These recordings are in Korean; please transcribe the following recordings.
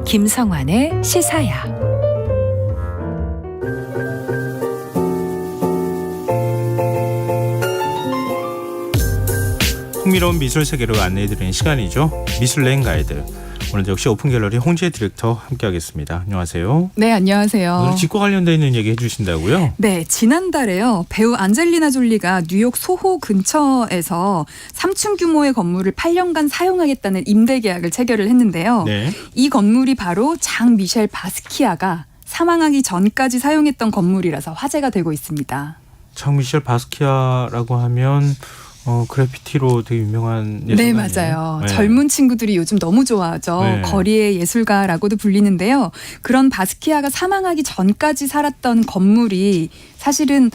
김성환의 시사야. 흥미로운 미술 세계로 안내해드리는 시간이죠. 미술여행 가이드. 오늘 역시 오픈갤러리 홍지혜 디렉터 함께하겠습니다. 안녕하세요. 네, 안녕하세요. 오늘 집과 관련되어 있는 얘기 해주신다고요? 네, 지난달에요. 배우 안젤리나 졸리가 뉴욕 소호 근처에서 3층 규모의 건물을 8년간 사용하겠다는 임대 계약을 체결을 했는데요. 네. 이 건물이 바로 장 미셸 바스키아가 사망하기 전까지 사용했던 건물이라서 화제가 되고 있습니다. 장 미셸 바스키아라고 하면 그래피티로 되게 유명한 예술가 네, 아니에요? 맞아요. 네. 젊은 친구들이 요즘 너무 좋아하죠. 네. 거리의 예술가라고도 불리는데요. 그런 바스키아가 사망하기 전까지 살았던 건물이 사실은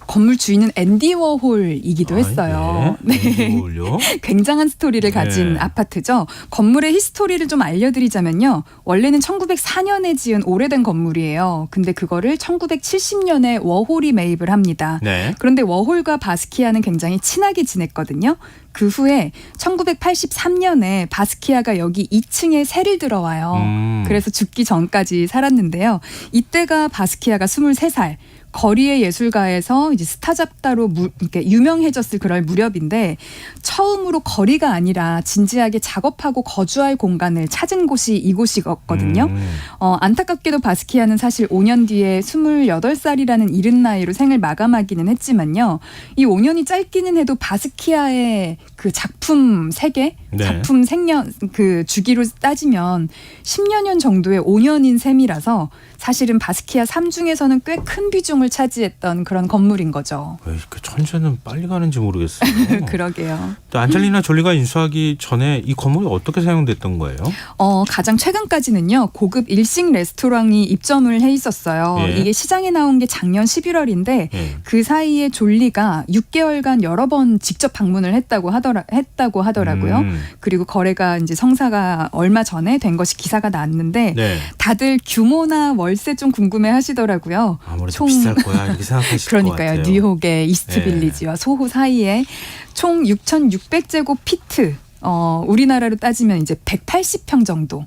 건물 주인은 앤디 워홀이기도 했어요. 네. 워홀요? 굉장한 스토리를 가진 네. 아파트죠. 건물의 히스토리를 좀 알려드리자면요. 원래는 1904년에 지은 오래된 건물이에요. 근데 그거를 1970년에 워홀이 매입을 합니다. 네. 그런데 워홀과 바스키아는 굉장히 친하게 지냈거든요. 그 후에 1983년에 바스키아가 여기 2층에 새를 들어와요. 그래서 죽기 전까지 살았는데요. 이때가 바스키아가 23살. 거리의 예술가에서 이제 스타 잡다로 이렇게 유명해졌을 그럴 무렵인데 처음으로 거리가 아니라 진지하게 작업하고 거주할 공간을 찾은 곳이 이곳이었거든요. 안타깝게도 바스키아는 사실 5년 뒤에 28살이라는 이른 나이로 생을 마감하기는 했지만요. 이 5년이 짧기는 해도 바스키아의 그 작품 세계, 네. 작품 생년 그 주기로 따지면 10여 년 정도의 5년인 셈이라서 사실은 바스키아 삶 중에서는 꽤 큰 비중을 차지했던 그런 건물인 거죠. 왜 이렇게 천재는 빨리 가는지 모르겠어요. 그러게요. 또 안젤리나 졸리가 인수하기 전에 이 건물이 어떻게 사용됐던 거예요? 가장 최근까지는요. 고급 일식 레스토랑이 입점을 해 있었어요. 예. 이게 시장에 나온 게 작년 11월인데 예. 그 사이에 졸리가 6개월간 여러 번 직접 방문을 했다고 하더라고요. 그리고 거래가 이제 성사가 얼마 전에 된 것이 기사가 났는데 네. 다들 규모나 월세 좀 궁금해 하시더라고요. 아무래도 비쌀 거야 이렇게 생각하실 것 그러니까요. 같아요. 뉴욕의 이스트빌리지와 소호 사이에 총 6,600제곱피트, 우리나라로 따지면 이제 180평 정도.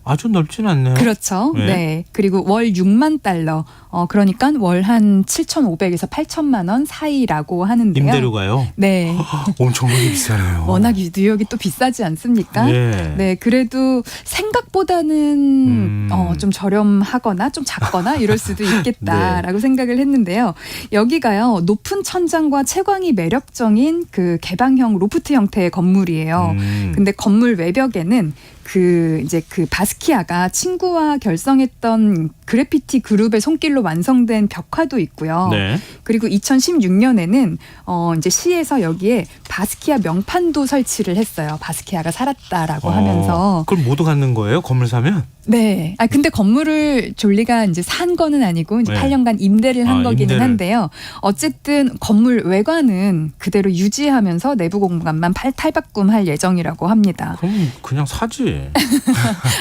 아주 넓진 않네요. 그렇죠. 네. 네. 그리고 월 6만 달러. 그러니까 월 한 7,500에서 8천만 원 사이라고 하는데요. 임대료가요? 네. 엄청나게 비싸네요. 워낙 뉴욕이 또 비싸지 않습니까? 네. 네, 그래도 생각보다는 좀 저렴하거나 좀 작거나 이럴 수도 있겠다라고 생각을 했는데요. 여기가요, 높은 천장과 채광이 매력적인 그 개방형 로프트 형태의 건물이에요. 근데 건물 외벽에는 그 바스키아가 친구와 결성했던 그래피티 그룹의 손길로 완성된 벽화도 있고요. 네. 그리고 2016년에는 이제 시에서 여기에 바스키아 명판도 설치를 했어요. 바스키아가 살았다라고 하면서. 그걸 모두 갖는 거예요? 건물 사면? 네. 근데 건물을 졸리가 이제 산 거는 아니고 이제 네. 8년간 임대를 한 거기는 임대를. 한데요. 어쨌든 건물 외관은 그대로 유지하면서 내부 공간만 탈바꿈할 예정이라고 합니다. 그럼 그냥 사지.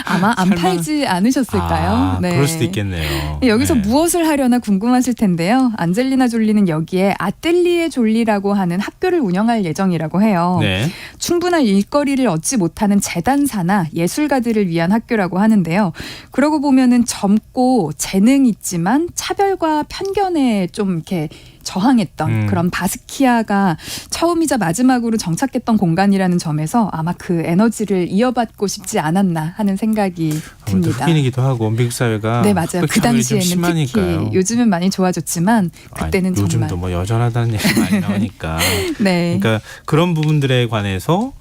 아마 안 살만- 팔지 않으셨을까요? 네. 그럴 수도 있겠네요. 여기서 네. 무엇을 하려나 궁금하실 텐데요. 안젤리나 졸리는 여기에 아텔리에 졸리라고 하는 학교를 운영할 예정이라고 해요. 네. 충분한 일거리를 얻지 못하는 재단사나 예술가들을 위한 학교라고 하는데요. 그러고 보면은 젊고 재능 있지만 차별과 편견에 좀 이렇게 저항했던 그런 바스키아가 처음이자 마지막으로 정착했던 공간이라는 점에서 아마 그 에너지를 이어받고 싶지 않았나 하는 생각이 아무래도 듭니다. 흑인이기도 하고 미국 사회가 네, 맞아요. 그 당시에는 심하니까요. 특히 요즘은 많이 좋아졌지만 그때는 아니, 정말 요즘도 뭐 여전하다는 얘기 많이 나오니까. 네, 그러니까 그런 부분들에 관해서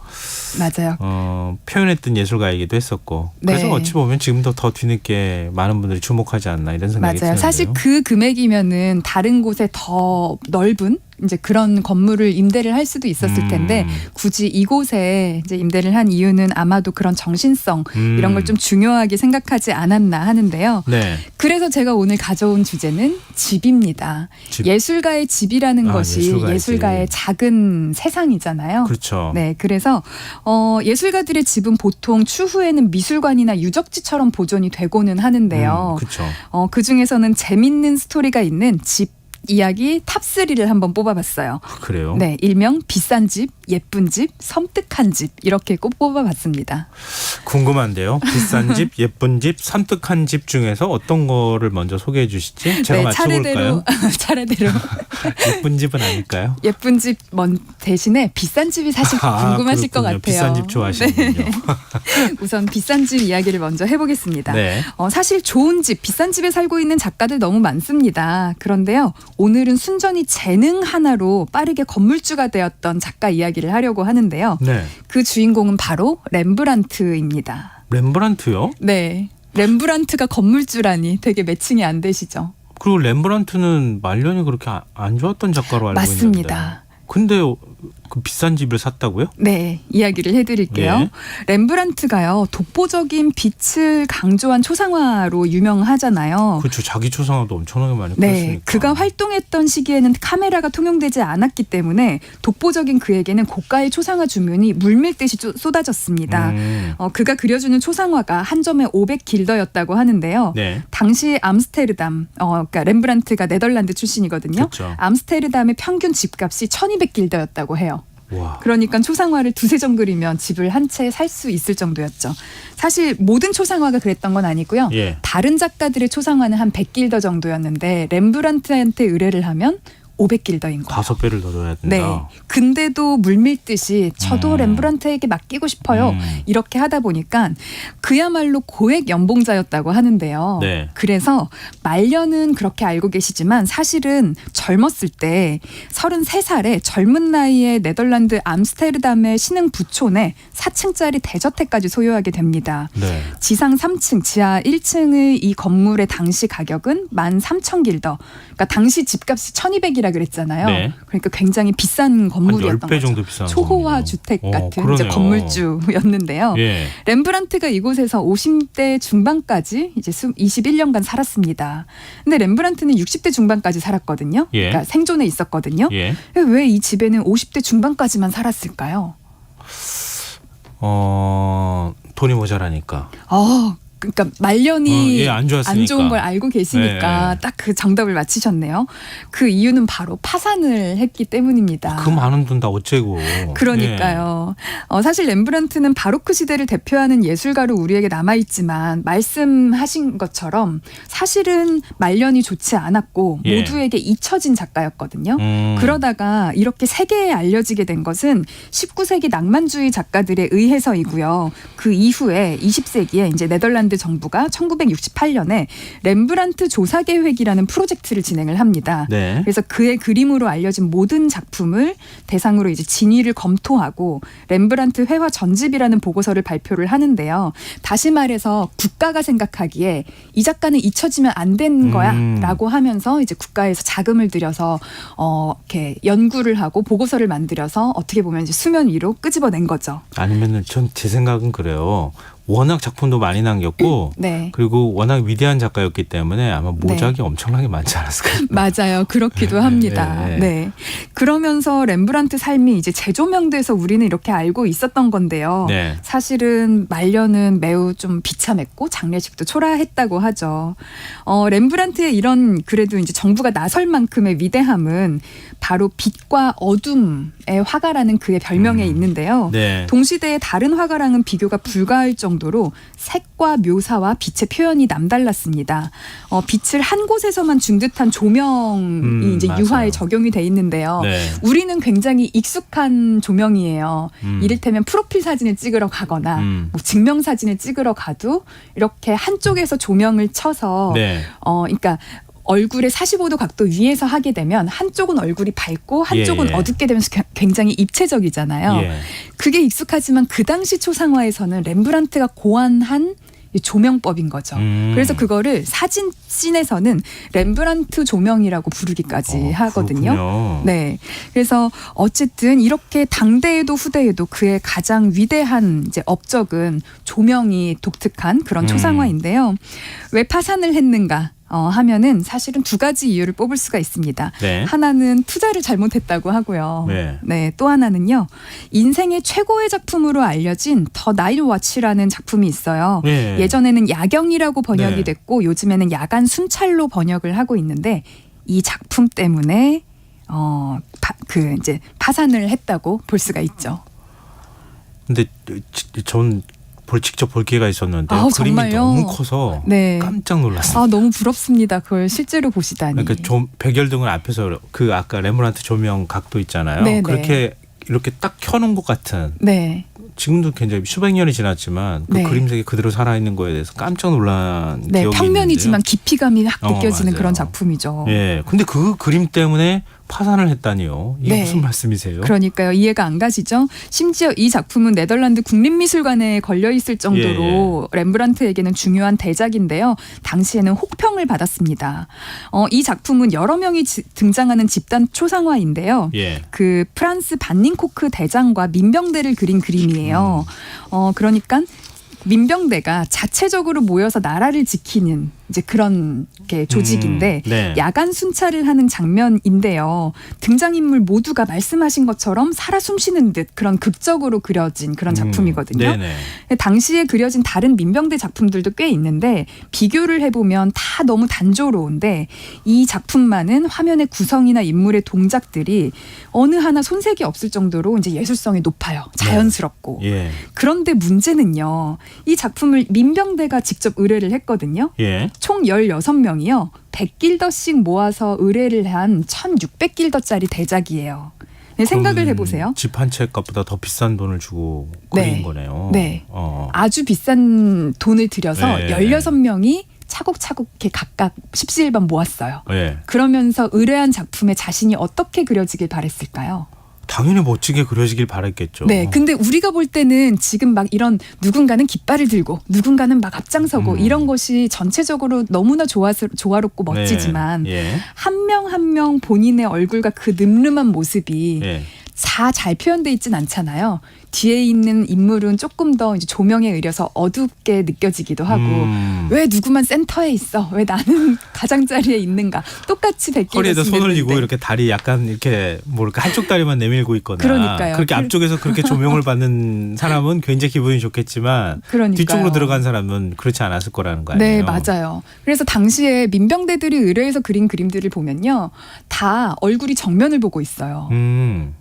맞아요. 표현했던 예술가이기도 했었고 그래서 네. 어찌 보면 지금도 더 뒤늦게 많은 분들이 주목하지 않나 이런 생각이 맞아요. 드는데요. 사실 그 금액이면은 다른 곳에 더 넓은 이제 그런 건물을 임대를 할 수도 있었을 텐데 굳이 이곳에 이제 임대를 한 이유는 아마도 그런 정신성 이런 걸 좀 중요하게 생각하지 않았나 하는데요. 네. 그래서 제가 오늘 가져온 주제는 집입니다. 집. 예술가의 집이라는 것이 예술가의 예술가의 집. 작은 세상이잖아요. 그렇죠. 네, 그래서 예술가들의 집은 보통 추후에는 미술관이나 유적지처럼 보존이 되고는 하는데요. 그렇죠. 그 중에서는 재밌는 스토리가 있는 집 이야기 탑3를 한번 뽑아봤어요. 그래요? 네, 일명 비싼 집, 예쁜 집, 섬뜩한 집 이렇게 꼭 뽑아봤습니다. 궁금한데요. 비싼 집, 예쁜 집, 섬뜩한 집 중에서 어떤 거를 먼저 소개해 주시지? 제가 맞춰볼까요? 차례대로. 예쁜 집은 아닐까요? 예쁜 집 대신에 비싼 집이 사실 궁금하실 것 같아요. 비싼 집 좋아하시는군요. 네. 우선 비싼 집 이야기를 먼저 해보겠습니다. 네. 사실 좋은 집, 비싼 집에 살고 있는 작가들 너무 많습니다. 그런데요, 오늘은 순전히 재능 하나로 빠르게 건물주가 되었던 작가 이야기를 하려고 하는데요. 네. 그 주인공은 바로 렘브란트입니다. 렘브란트요? 네. 렘브란트가 건물주라니 되게 매칭이 안 되시죠? 그리고 렘브란트는 말년이 그렇게 안 좋았던 작가로 알고 맞습니다. 있는데. 근데 그 비싼 집을 샀다고요? 네, 이야기를 해드릴게요. 네. 렘브란트가요, 독보적인 빛을 강조한 초상화로 유명하잖아요. 그렇죠. 자기 초상화도 엄청나게 많이 네, 그렸으니까. 그가 활동했던 시기에는 카메라가 통용되지 않았기 때문에 독보적인 그에게는 고가의 초상화 주문이 물밀듯이 쏟아졌습니다. 그가 그려주는 초상화가 한 점에 500길더였다고 하는데요. 네. 당시 암스테르담, 그러니까 렘브란트가 네덜란드 출신이거든요. 그렇죠. 암스테르담의 평균 집값이 1200길더였다고 해요. 와. 그러니까 초상화를 두세 점 그리면 집을 한 채 살 수 있을 정도였죠. 사실 모든 초상화가 그랬던 건 아니고요. 예. 다른 작가들의 초상화는 한 100길더 정도였는데 렘브란트한테 의뢰를 하면 500길더인 거예요. 5배를 더 줘야 된다. 네. 근데도 물밀듯이 저도 렘브란트에게 맡기고 싶어요. 이렇게 하다 보니까 그야말로 고액 연봉자였다고 하는데요. 네. 그래서 말년은 그렇게 알고 계시지만 사실은 젊었을 때 33살에 젊은 나이에 네덜란드 암스테르담의 신흥 부촌에 4층짜리 대저택까지 소유하게 됩니다. 네. 지상 3층, 지하 1층의 이 건물의 당시 가격은 13,000길더. 그러니까 당시 집값이 1200이라 그랬잖아요. 네. 그러니까 굉장히 비싼 한 건물이었던 10배 거죠. 정도 비싼 초호화 거군요. 주택 같은 이제 그러네요. 건물주였는데요. 예. 렘브란트가 이곳에서 50대 중반까지 이제 21년간 살았습니다. 근데 렘브란트는 60대 중반까지 살았거든요. 예. 그러니까 생존에 있었거든요. 예. 왜 이 집에는 50대 중반까지만 살았을까요? 돈이 모자라니까. 그러니까 말년이 예, 안 좋았으니까. 안 좋은 걸 알고 계시니까 네. 딱 그 정답을 맞히셨네요. 그 이유는 바로 파산을 했기 때문입니다. 그 많은 돈 다 어째고. 그러니까요. 사실 렘브란트는 바로크 시대를 대표하는 예술가로 우리에게 남아있지만 말씀하신 것처럼 사실은 말년이 좋지 않았고 예. 모두에게 잊혀진 작가였거든요. 그러다가 이렇게 세계에 알려지게 된 것은 19세기 낭만주의 작가들에 의해서이고요. 그 이후에 20세기에 이제 네덜란드 정부가 1968년에 렘브란트 조사 계획이라는 프로젝트를 진행을 합니다. 네. 그래서 그의 그림으로 알려진 모든 작품을 대상으로 이제 진위를 검토하고 렘브란트 회화 전집이라는 보고서를 발표를 하는데요. 다시 말해서 국가가 생각하기에 이 작가는 잊혀지면 안 되는 거야라고 하면서 이제 국가에서 자금을 들여서 이렇게 연구를 하고 보고서를 만들어서 어떻게 보면 이제 수면 위로 끄집어낸 거죠. 아니면은 전 제 생각은 그래요. 워낙 작품도 많이 남겼고 네. 그리고 워낙 위대한 작가였기 때문에 아마 모작이 엄청나게 많지 않았을까요? 맞아요. 그렇기도 합니다. 네. 그러면서 렘브란트 삶이 이제 재조명돼서 우리는 이렇게 알고 있었던 건데요. 네. 사실은 말년은 매우 좀 비참했고 장례식도 초라했다고 하죠. 렘브란트의 이런 그래도 이제 정부가 나설 만큼의 위대함은 바로 빛과 어둠의 화가라는 그의 별명에 있는데요. 네. 동시대의 다른 화가랑은 비교가 불가할 정도로 색과 묘사와 빛의 표현이 남달랐습니다. 빛을 한 곳에서만 준 듯한 조명이 이제 맞아요. 유화에 적용이 돼 있는데요. 네. 우리는 굉장히 익숙한 조명이에요. 이를테면 프로필 사진을 찍으러 가거나 뭐 증명 사진을 찍으러 가도 이렇게 한쪽에서 조명을 쳐서 네. 그러니까 얼굴의 45도 각도 위에서 하게 되면 한쪽은 얼굴이 밝고 한쪽은 예. 어둡게 되면서 굉장히 입체적이잖아요. 예. 그게 익숙하지만 그 당시 초상화에서는 렘브란트가 고안한 이 조명법인 거죠. 그래서 그거를 사진씬에서는 렘브란트 조명이라고 부르기까지 하거든요. 그렇군요. 네. 그래서 어쨌든 이렇게 당대에도 후대에도 그의 가장 위대한 이제 업적은 조명이 독특한 그런 초상화인데요. 왜 파산을 했는가? 하면은 사실은 두 가지 이유를 뽑을 수가 있습니다. 네. 하나는 투자를 잘못했다고 하고요. 네. 또 하나는요. 인생의 최고의 작품으로 알려진 더 나이트 워치라는 작품이 있어요. 네. 예전에는 야경이라고 번역이 네. 됐고 요즘에는 야간 순찰로 번역을 하고 있는데 이 작품 때문에 이제 파산을 했다고 볼 수가 있죠. 근데 전 직접 볼 기회가 있었는데 그림이 정말요? 너무 커서 네. 깜짝 놀랐어요. 너무 부럽습니다. 그걸 실제로 보시다니. 그러니까 백열등을 앞에서 그 아까 레므란트 조명 각도 있잖아요. 네네. 그렇게 이렇게 딱 켜놓은 것 같은. 네. 지금도 굉장히 수백 년이 지났지만 그 네. 그림색이 그대로 살아있는 거에 대해서 깜짝 놀란 네, 기억이 평면이지만 있는데요. 깊이감이 확 느껴지는 맞아요. 그런 작품이죠. 예, 근데 그 그림 때문에 파산을 했다니요. 이게 네. 무슨 말씀이세요? 그러니까요. 이해가 안 가시죠? 심지어 이 작품은 네덜란드 국립미술관에 걸려 있을 정도로 렘브란트에게는 중요한 대작인데요. 당시에는 혹평을 받았습니다. 이 작품은 여러 명이 등장하는 집단 초상화인데요. 예. 그 프란스 반닌코크 대장과 민병대를 그린 그림이에요. 그러니까 민병대가 자체적으로 모여서 나라를 지키는 이제 그런 게 조직인데 네. 야간 순찰을 하는 장면인데요. 등장인물 모두가 말씀하신 것처럼 살아 숨쉬는 듯 그런 극적으로 그려진 그런 작품이거든요. 네네. 당시에 그려진 다른 민병대 작품들도 꽤 있는데 비교를 해보면 다 너무 단조로운데 이 작품만은 화면의 구성이나 인물의 동작들이 어느 하나 손색이 없을 정도로 이제 예술성이 높아요. 자연스럽고. 예. 그런데 문제는요. 이 작품을 민병대가 직접 의뢰를 했거든요. 예. 총 16명이요. 100길더씩 모아서 의뢰를 한 1600길더짜리 대작이에요. 네, 생각을 해보세요. 집 한 채 값보다 더 비싼 돈을 주고 그린 거네요. 네. 아주 비싼 돈을 들여서 네. 16명이 차곡차곡 이렇게 각각 십시일반 모았어요. 예. 그러면서 의뢰한 작품에 자신이 어떻게 그려지길 바랬을까요? 당연히 멋지게 그려지길 바랬겠죠. 네, 근데 우리가 볼 때는 지금 막 이런 누군가는 깃발을 들고 누군가는 막 앞장서고 이런 것이 전체적으로 너무나 조화롭고 멋지지만 네. 예. 한 명 한 명 본인의 얼굴과 그 늠름한 모습이 예. 다 잘 표현돼 있진 않잖아요. 뒤에 있는 인물은 조금 더 이제 조명에 의려서 어둡게 느껴지기도 하고 왜 누구만 센터에 있어? 왜 나는 가장자리에 있는가? 똑같이 허리에다 손을 쥐고 됐는데. 이렇게 다리 약간 이렇게 뭐랄까 한쪽 다리만 내밀고 있거나 그러니까요. 그렇게 앞쪽에서 그렇게 조명을 받는 사람은 굉장히 기분이 좋겠지만 그러니까요. 뒤쪽으로 들어간 사람은 그렇지 않았을 거라는 거 아니에요? 네, 맞아요. 그래서 당시에 민병대들이 의뢰해서 그린 그림들을 보면요. 다 얼굴이 정면을 보고 있어요.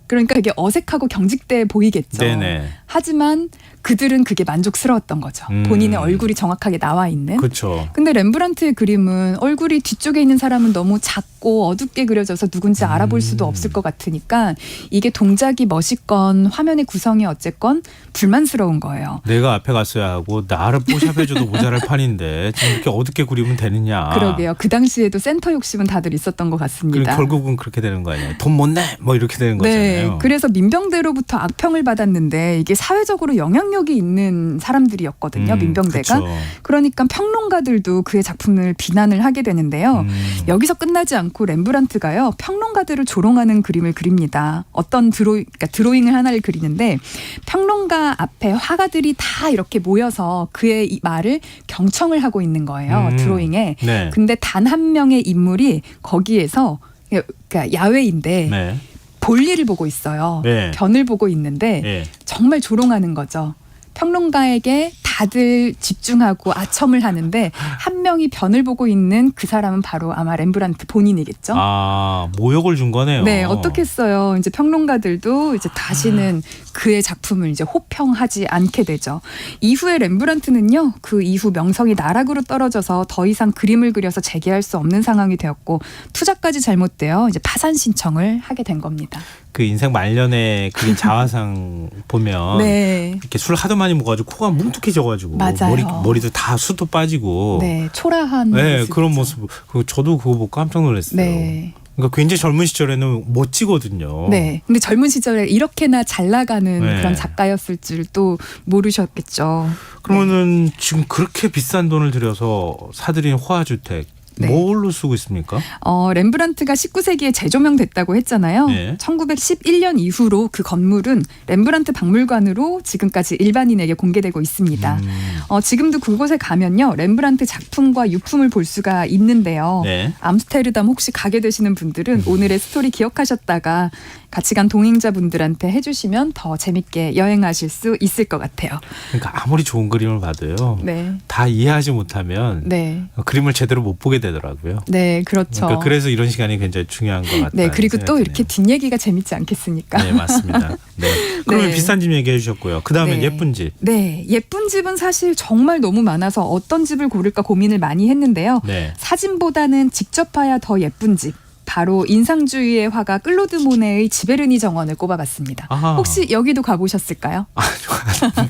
그러니까 이게 어색하고 경직돼 보이겠죠. 네네. 하지만 그들은 그게 만족스러웠던 거죠. 본인의 얼굴이 정확하게 나와 있는. 그렇죠. 근데 렘브란트의 그림은 얼굴이 뒤쪽에 있는 사람은 너무 작고 어둡게 그려져서 누군지 알아볼 수도 없을 것 같으니까 이게 동작이 멋있건 화면의 구성이 어쨌건 불만스러운 거예요. 내가 앞에 갔어야 하고 나를 뽀샵해줘도 모자랄 판인데 지금 이렇게 어둡게 그리면 되느냐. 그러게요. 그 당시에도 센터 욕심은 다들 있었던 것 같습니다. 결국은 그렇게 되는 거 아니에요. 돈 못 내? 뭐 이렇게 되는 네, 거잖아요. 그래서 민병대로부터 악평을 받았는데 이게 사회적으로 영향력이 있는 사람들이었거든요. 민병대가. 그쵸. 그러니까 평론가들도 그의 작품을 비난을 하게 되는데요. 여기서 끝나지 않고 렘브란트가요. 평론가들을 조롱하는 그림을 그립니다. 어떤 그러니까 드로잉을 하나를 그리는데 평론가 앞에 화가들이 다 이렇게 모여서 그의 이 말을 경청을 하고 있는 거예요. 드로잉에. 네. 근데 단 한 명의 인물이 거기에서 그러니까 야외인데 네. 볼일을 보고 있어요. 네. 변을 보고 있는데 예. 정말 조롱하는 거죠. 평론가에게 다들 집중하고 아첨을 하는데 한 명이 변을 보고 있는 그 사람은 바로 아마 렘브란트 본인이겠죠. 아, 모욕을 준 거네요. 네, 어떻겠어요. 이제 평론가들도 이제 다시는 그의 작품을 이제 호평하지 않게 되죠. 이후에 렘브란트는요, 그 이후 명성이 나락으로 떨어져서 더 이상 그림을 그려서 재기할 수 없는 상황이 되었고 투자까지 잘못되어 이제 파산 신청을 하게 된 겁니다. 그 인생 말년에 그린 자화상 보면 네. 이렇게 술 하도 많이 먹어가지고 코가 뭉툭해져가지고 맞아요. 머리도 다 숱도 빠지고 네, 초라한 네, 모습이죠. 그런 모습. 저도 그거 보고 깜짝 놀랐어요. 네. 그러니까 굉장히 젊은 시절에는 멋지거든요. 네. 근데 젊은 시절에 이렇게나 잘 나가는 네. 그런 작가였을 줄 또 모르셨겠죠. 그러면은 지금 그렇게 비싼 돈을 들여서 사들인 호화주택 네. 뭘로 쓰고 있습니까? 렘브란트가 19세기에 재조명됐다고 했잖아요. 네. 1911년 이후로 그 건물은 렘브란트 박물관으로 지금까지 일반인에게 공개되고 있습니다. 지금도 그곳에 가면요. 렘브란트 작품과 유품을 볼 수가 있는데요. 네. 암스테르담 혹시 가게 되시는 분들은 오늘의 스토리 기억하셨다가 같이 간 동행자분들한테 해주시면 더 재밌게 여행하실 수 있을 것 같아요. 그러니까 아무리 좋은 그림을 봐도요. 네. 다 이해하지 못하면 네. 그림을 제대로 못 보게 되더라고요. 네, 그렇죠. 그러니까 그래서 이런 시간이 굉장히 중요한 것 같아요. 네, 그리고 또 이렇게 뒷얘기가 재밌지 않겠습니까? 네, 맞습니다. 네. 그러면 네. 비싼 집 얘기해 주셨고요. 그다음에 네. 예쁜 집. 네, 예쁜 집은 사실 정말 너무 많아서 어떤 집을 고를까 고민을 많이 했는데요. 네. 사진보다는 직접 봐야 더 예쁜 집. 바로 인상주의의 화가 클로드 모네의 지베르니 정원을 꼽아봤습니다. 아하. 혹시 여기도 가보셨을까요?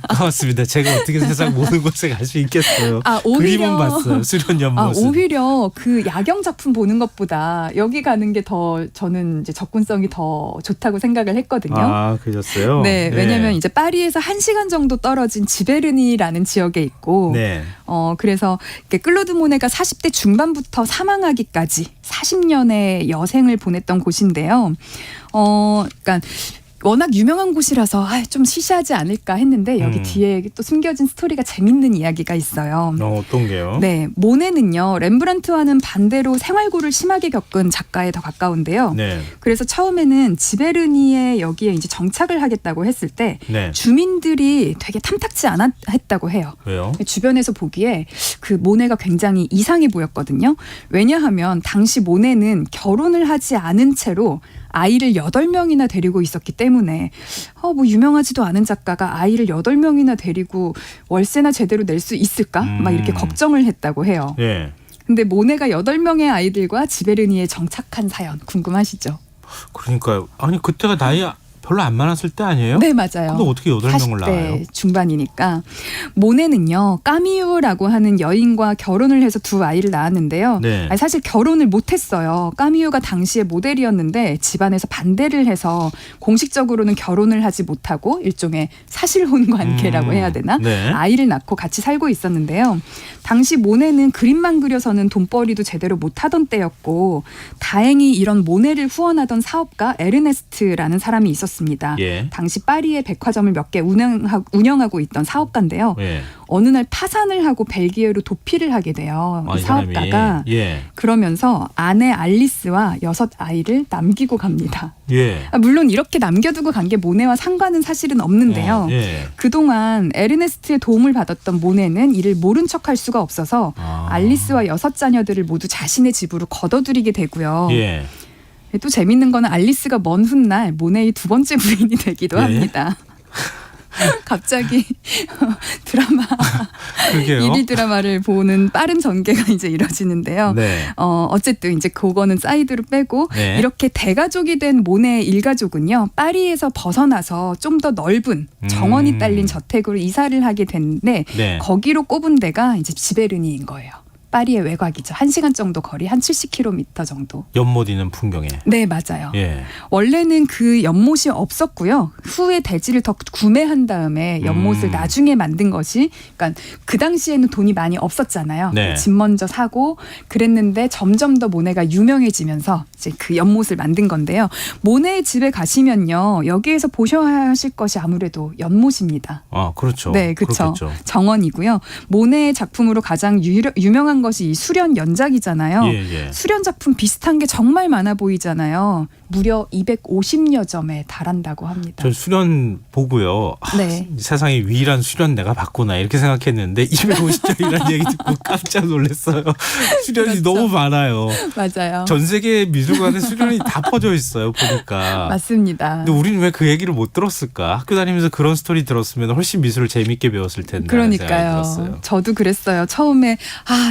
고맙습니다. 제가 어떻게 세상 모든 곳에 갈 수 있겠어요. 오히려 그림은 봤어요. 수련 연못은. 오히려 그 야경 작품 보는 것보다 여기 가는 게 더 저는 이제 접근성이 더 좋다고 생각을 했거든요. 아, 그러셨어요? 네, 왜냐하면 이제 파리에서 1시간 정도 떨어진 지베르니라는 지역에 있고, 네. 그래서 이렇게 클로드 모네가 40대 중반부터 사망하기까지 40년의 여생을 보냈던 곳인데요. 그러니까 워낙 유명한 곳이라서 좀 시시하지 않을까 했는데 여기 뒤에 또 숨겨진 스토리가 재밌는 이야기가 있어요. 어떤 게요? 네, 모네는요 렘브란트와는 반대로 생활고를 심하게 겪은 작가에 더 가까운데요. 네. 그래서 처음에는 지베르니에 여기에 이제 정착을 하겠다고 했을 때 네. 주민들이 되게 탐탁지 않았다고 해요. 왜요? 주변에서 보기에 그 모네가 굉장히 이상해 보였거든요. 왜냐하면 당시 모네는 결혼을 하지 않은 채로 아이를 8명이나 데리고 있었기 때문에 뭐 유명하지도 않은 작가가 아이를 8명이나 데리고 월세나 제대로 낼 수 있을까? 막 이렇게 걱정을 했다고 해요. 예. 근데 모네가 8명의 아이들과 지베르니에 정착한 사연 궁금하시죠? 그러니까요. 아니 그때가 나이 별로 안 많았을 때 아니에요? 네, 맞아요. 근데 어떻게 8명을 40대 낳아요? 중반이니까. 모네는요, 까미유라고 하는 여인과 결혼을 해서 2 아이를 낳았는데요. 네. 아니, 사실 결혼을 못했어요. 까미유가 당시에 모델이었는데 집안에서 반대를 해서 공식적으로는 결혼을 하지 못하고 일종의 사실혼 관계라고 해야 되나? 네. 아이를 낳고 같이 살고 있었는데요. 당시 모네는 그림만 그려서는 돈벌이도 제대로 못하던 때였고 다행히 이런 모네를 후원하던 사업가 에르네스트라는 사람이 있었습니다. 예. 당시 파리의 백화점을 몇 개 운영하고 있던 사업가인데요. 예. 어느 날 파산을 하고 벨기에로 도피를 하게 돼요. 이 이 사람이. 사업가가. 예. 그러면서 아내 알리스와 6 아이를 남기고 갑니다. 예. 물론 이렇게 남겨두고 간 게 모네와 상관은 사실은 없는데요. 예. 그동안 에르네스트의 도움을 받았던 모네는 이를 모른 척할 수가 없어서 알리스와 6 자녀들을 모두 자신의 집으로 걷어들이게 되고요. 예. 또 재밌는 거는 알리스가 먼 훗날 모네의 2번째 부인이 되기도 예? 합니다. 갑자기 드라마 그러게요. 1일 드라마를 보는 빠른 전개가 이제 이뤄지는데요. 네. 어쨌든 이제 그거는 사이드로 빼고 네. 이렇게 대가족이 된 모네의 일가족은요. 파리에서 벗어나서 좀 더 넓은 정원이 딸린 저택으로 이사를 하게 됐는데 네. 거기로 꼽은 데가 이제 지베르니인 거예요. 파리의 외곽이죠. 1시간 정도 거리, 한 70km 정도. 연못 있는 풍경에. 네, 맞아요. 예. 원래는 그 연못이 없었고요. 후에 대지를 더 구매한 다음에 연못을 나중에 만든 것이, 그러니까 그 당시에는 돈이 많이 없었잖아요. 네. 집 먼저 사고 그랬는데 점점 더 모네가 유명해지면서 이제 그 연못을 만든 건데요. 모네의 집에 가시면요, 여기에서 보셔야 하실 것이 아무래도 연못입니다. 아, 그렇죠. 네, 그렇죠. 그렇겠죠. 정원이고요. 모네의 작품으로 가장 유명한 것이 이 수련 연작이잖아요. 예. 수련 작품 비슷한 게 정말 많아 보이잖아요. 무려 250여 점에 달한다고 합니다. 전 수련 보고요. 네. 세상에 유일한 수련 내가 봤구나 이렇게 생각했는데 250점이라는 얘기 듣고 깜짝 놀랐어요. 수련이 그렇죠. 너무 많아요. 맞아요. 전 세계 미술관에 수련이 다 퍼져 있어요. 보니까. 맞습니다. 근데 우리는 왜 그 얘기를 못 들었을까? 학교 다니면서 그런 스토리 들었으면 훨씬 미술을 재밌게 배웠을 텐데. 그러니까요. 저도 그랬어요. 처음에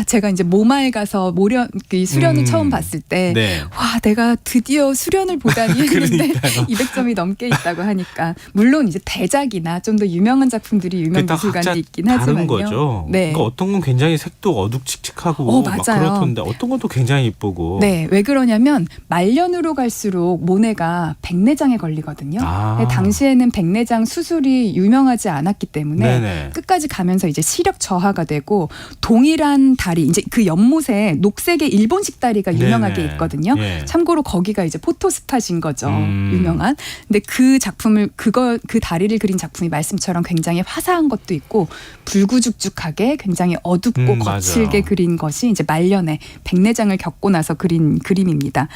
제가 이제 모마에 가서 이 수련을 처음 봤을 때 네. 와, 내가 드디어 수련을 보다니 했는데 200점이 넘게 있다고 하니까 물론 이제 대작이나 좀 더 유명한 작품들이 유명 미술관에 있긴 다른 하지만요. 거죠. 네. 그러니까 어떤 건 굉장히 색도 어둑칙칙하고 막 맞아요. 그렇던데 어떤 건 또 굉장히 이쁘고. 네, 왜 그러냐면 말년으로 갈수록 모네가 백내장에 걸리거든요. 근데 당시에는 백내장 수술이 유명하지 않았기 때문에 네네. 끝까지 가면서 이제 시력 저하가 되고 동일한 다리, 이제 그 연못에 녹색의 일본식 다리가 유명하게 네네. 있거든요. 예. 참고로 거기가 이제 포토스팟인 거죠. 유명한. 근데 그 작품을 그 다리를 그린 작품이 말씀처럼 굉장히 화사한 것도 있고 불구죽죽하게 굉장히 어둡고 거칠게 맞아. 그린 것이 이제 말년에 백내장을 겪고 나서 그린 그림입니다.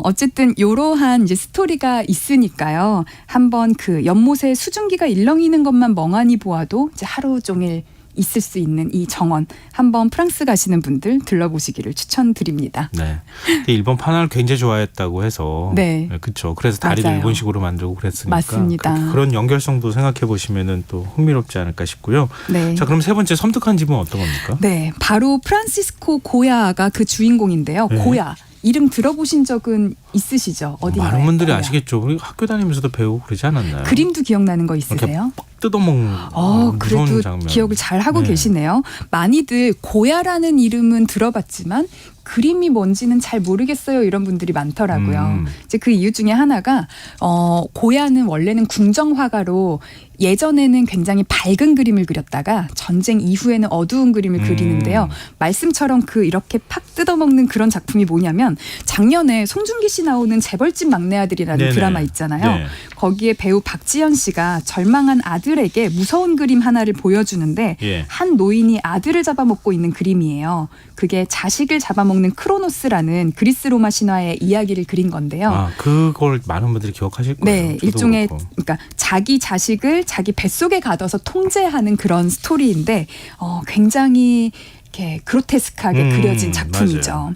어쨌든 이러한 이제 스토리가 있으니까요. 한번 그 연못에 수증기가 일렁이는 것만 멍하니 보아도 이제 하루 종일 있을 수 있는 이 정원 한번 프랑스 가시는 분들 들러보시기를 추천드립니다. 네. 근데 일본 판화를 굉장히 좋아했다고 해서 네. 그렇죠. 그래서 다리도 맞아요. 일본식으로 만들고 그랬으니까 맞습니다. 그런 연결성도 생각해 보시면은 또 흥미롭지 않을까 싶고요. 네. 자, 그럼 세 번째 섬뜩한 집은 어떤 겁니까? 네, 바로 프란시스코 고야가 그 주인공인데요. 네. 고야. 이름 들어보신 적은 있으시죠? 어디인가요? 많은 분들이 고야. 아시겠죠. 우리 학교 다니면서도 배우고 그러지 않았나요? 그림도 기억나는 거 있으세요? 뜯어먹는 무서운 그래도 장면. 기억을 잘 하고 네. 계시네요. 많이들 고야라는 이름은 들어봤지만 그림이 뭔지는 잘 모르겠어요. 이런 분들이 많더라고요. 이제 그 이유 중에 하나가 고야는 원래는 궁정화가로 예전에는 굉장히 밝은 그림을 그렸다가 전쟁 이후에는 어두운 그림을 그리는데요. 말씀처럼 이렇게 팍 뜯어먹는 그런 작품이 뭐냐면 작년에 송중기 씨 나오는 재벌집 막내 아들이라는 네네. 드라마 있잖아요. 네. 거기에 배우 박지현 씨가 절망한 아들에게 무서운 그림 하나를 보여주는데 예. 한 노인이 아들을 잡아먹고 있는 그림이에요. 그게 자식을 잡아먹는 크로노스라는 그리스 로마 신화의 이야기를 그린 건데요. 아, 그걸 많은 분들이 기억하실 거예요. 네, 저도 일종의 그렇고. 그러니까 자기 자식을 자기 뱃속에 가둬서 통제하는 그런 스토리인데 굉장히 이렇게 그로테스크하게 그려진 작품이죠.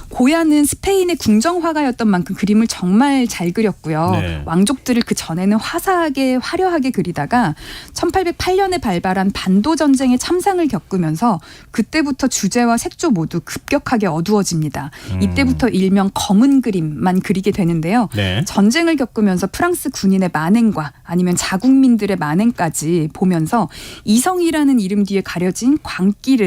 고야는 스페인의 궁정화가였던 만큼 그림을 정말 잘 그렸고요. 네. 왕족들을 그 전에는 화사하게 화려하게 그리다가 1808년에 발발한 반도 전쟁의 참상을 겪으면서 그때부터 주제와 색조 모두 급격하게 어두워집니다. 이때부터 일명 검은 그림만 그리게 되는데요. 네. 전쟁을 겪으면서 프랑스 군인의 만행과 아니면 자국민들의 만행까지 보면서 이성이라는 이름 뒤에 가려진 광기를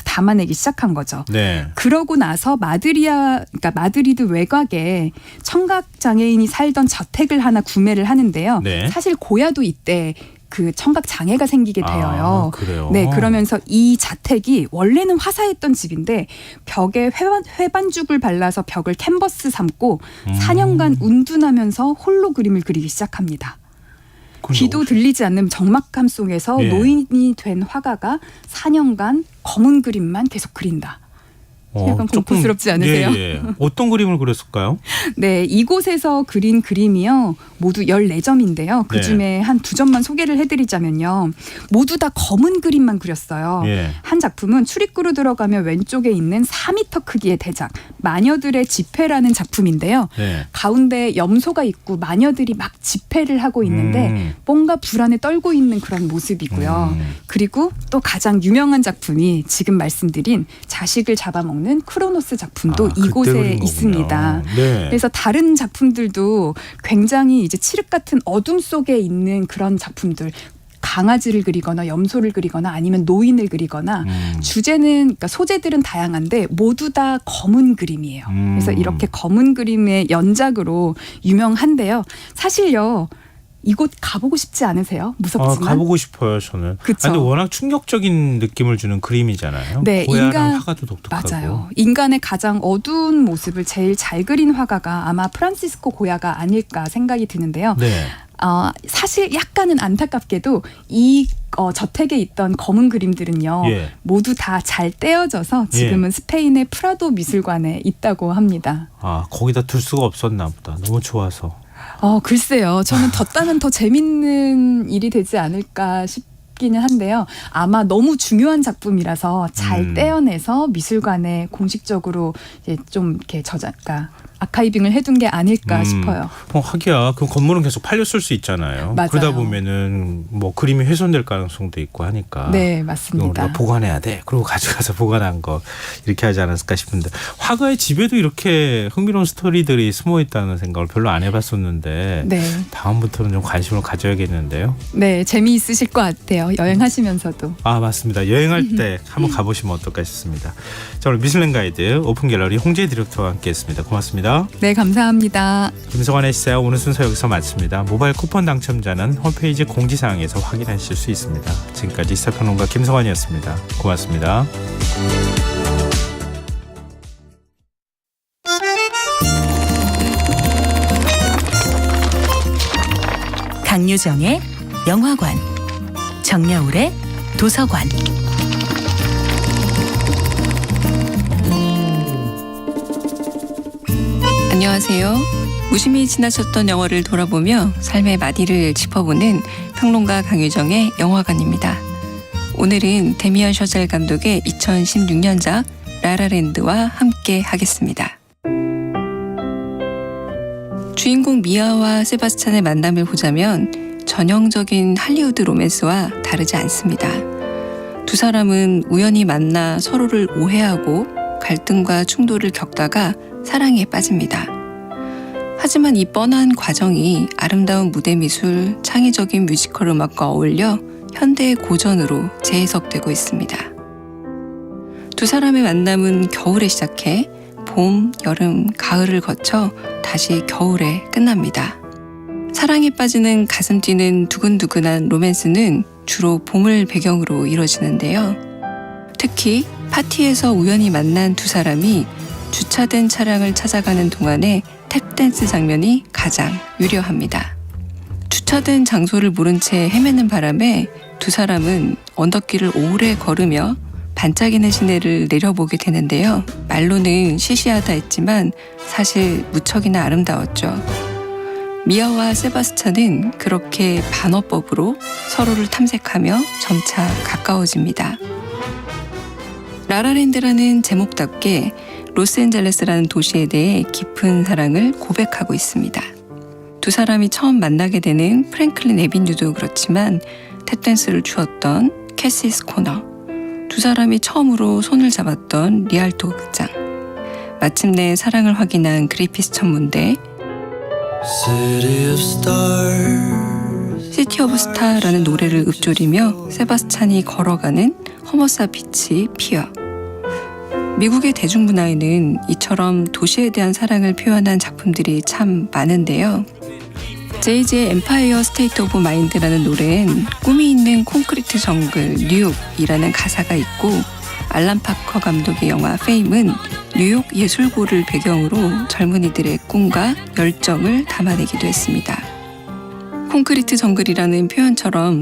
담아내기 시작한 거죠. 네. 그러고 나서 그러니까 마드리드 외곽에 청각 장애인이 살던 저택을 하나 구매를 하는데요. 네. 사실 고야도 이때 그 청각 장애가 생기게 되어요. 아, 그래요? 네, 그러면서 이 자택이 원래는 화사했던 집인데 벽에 회반죽을 발라서 벽을 캔버스 삼고 4년간 운둔하면서 홀로 그림을 그리기 시작합니다. 귀도 들리지 않는 적막함 속에서 예. 노인이 된 화가가 4년간 검은 그림만 계속 그린다. 약간 공포스럽지 않으세요? 예. 어떤 그림을 그렸을까요? 네, 이곳에서 그린 그림이요. 모두 14점인데요. 그중에 한 2점만 소개를 해드리자면요. 모두 다 검은 그림만 그렸어요. 예. 한 작품은 출입구로 들어가면 왼쪽에 있는 4m 크기의 대작 마녀들의 집회라는 작품인데요. 네. 가운데 염소가 있고 마녀들이 막 집회를 하고 있는데 뭔가 불안에 떨고 있는 그런 모습이고요. 그리고 또 가장 유명한 작품이 지금 말씀드린 자식을 잡아먹는 크로노스 작품도 그때 이곳에 그린 거군요. 있습니다. 네. 그래서 다른 작품들도 굉장히 이제 칠흑 같은 어둠 속에 있는 그런 작품들, 강아지를 그리거나 염소를 그리거나 아니면 노인을 그리거나 주제는 그러니까 소재들은 다양한데 모두 다 검은 그림이에요. 그래서 이렇게 검은 그림의 연작으로 유명한데요. 사실요. 이곳 가보고 싶지 않으세요? 무섭지만. 가보고 싶어요, 저는. 그쵸. 근데 워낙 충격적인 느낌을 주는 그림이잖아요. 네, 고야랑 화가도 독특하고. 맞아요. 인간의 가장 어두운 모습을 제일 잘 그린 화가가 아마 프란시스코 고야가 아닐까 생각이 드는데요. 네. 사실 약간은 안타깝게도 이 저택에 있던 검은 그림들은요. 예. 모두 다 잘 떼어져서 지금은 스페인의 프라도 미술관에 있다고 합니다. 거기다 둘 수가 없었나 보다. 너무 좋아서. 글쎄요. 저는 뒀다면 더 재밌는 일이 되지 않을까 싶기는 한데요. 아마 너무 중요한 작품이라서 잘 떼어내서 미술관에 공식적으로 이제 좀 이렇게 그러니까 아카이빙을 해둔 게 아닐까 싶어요. 하기야 그 건물은 계속 팔렸을 수 있잖아요. 맞아요. 그러다 보면은 뭐 그림이 훼손될 가능성도 있고 하니까. 네, 맞습니다. 우리가 보관해야 돼. 그리고 가져가서 보관한 거 이렇게 하지 않았을까 싶은데 화가의 집에도 이렇게 흥미로운 스토리들이 숨어 있다는 생각을 별로 안 해봤었는데 네. 다음부터는 좀 관심을 가져야겠는데요. 네, 재미있으실 것 같아요. 여행하시면서도. 맞습니다. 여행할 때 한번 가보시면 어떨까 싶습니다. 자, 오늘 미슐랭 가이드 오픈 갤러리 홍재 디렉터와 함께했습니다. 고맙습니다. 네, 감사합니다. 김성환의 시사 오늘 순서 여기서 마칩니다. 모바일 쿠폰 당첨자는 홈페이지 공지사항에서 확인하실 수 있습니다. 지금까지 시사평론가 김성환이었습니다. 고맙습니다. 강유정의 영화관, 정여울의 도서관. 안녕하세요. 무심히 지나쳤던 영화를 돌아보며 삶의 마디를 짚어보는 평론가 강유정의 영화관입니다. 오늘은 데미안 셔젤 감독의 2016년작 라라랜드와 함께 하겠습니다. 주인공 미아와 세바스찬의 만남을 보자면 전형적인 할리우드 로맨스와 다르지 않습니다. 두 사람은 우연히 만나 서로를 오해하고 갈등과 충돌을 겪다가 사랑에 빠집니다. 하지만 이 뻔한 과정이 아름다운 무대 미술, 창의적인 뮤지컬 음악과 어울려 현대의 고전으로 재해석되고 있습니다. 두 사람의 만남은 겨울에 시작해 봄, 여름, 가을을 거쳐 다시 겨울에 끝납니다. 사랑에 빠지는 가슴 뛰는 두근두근한 로맨스는 주로 봄을 배경으로 이뤄지는데요. 특히 파티에서 우연히 만난 두 사람이 주차된 차량을 찾아가는 동안에 탭댄스 장면이 가장 유려합니다. 주차된 장소를 모른 채 헤매는 바람에 두 사람은 언덕길을 오래 걸으며 반짝이는 시내를 내려보게 되는데요. 말로는 시시하다 했지만 사실 무척이나 아름다웠죠. 미아와 세바스찬은 그렇게 반어법으로 서로를 탐색하며 점차 가까워집니다. 라라랜드라는 제목답게 로스앤젤레스라는 도시에 대해 깊은 사랑을 고백하고 있습니다. 두 사람이 처음 만나게 되는 프랭클린 애비뉴도 그렇지만 탭댄스를 추었던 캐시스 코너, 두 사람이 처음으로 손을 잡았던 리알토 극장, 마침내 사랑을 확인한 그리피스 천문대, 시티 오브 스타라는 노래를 읊조리며 세바스찬이 걸어가는 허머사 비치 피어. 미국의 대중문화에는 이처럼 도시에 대한 사랑을 표현한 작품들이 참 많은데요. 제이지의 엠파이어 스테이트 오브 마인드라는 노래엔 꿈이 있는 콘크리트 정글 뉴욕이라는 가사가 있고, 알란 파커 감독의 영화 페임은 뉴욕 예술고를 배경으로 젊은이들의 꿈과 열정을 담아내기도 했습니다. 콘크리트 정글이라는 표현처럼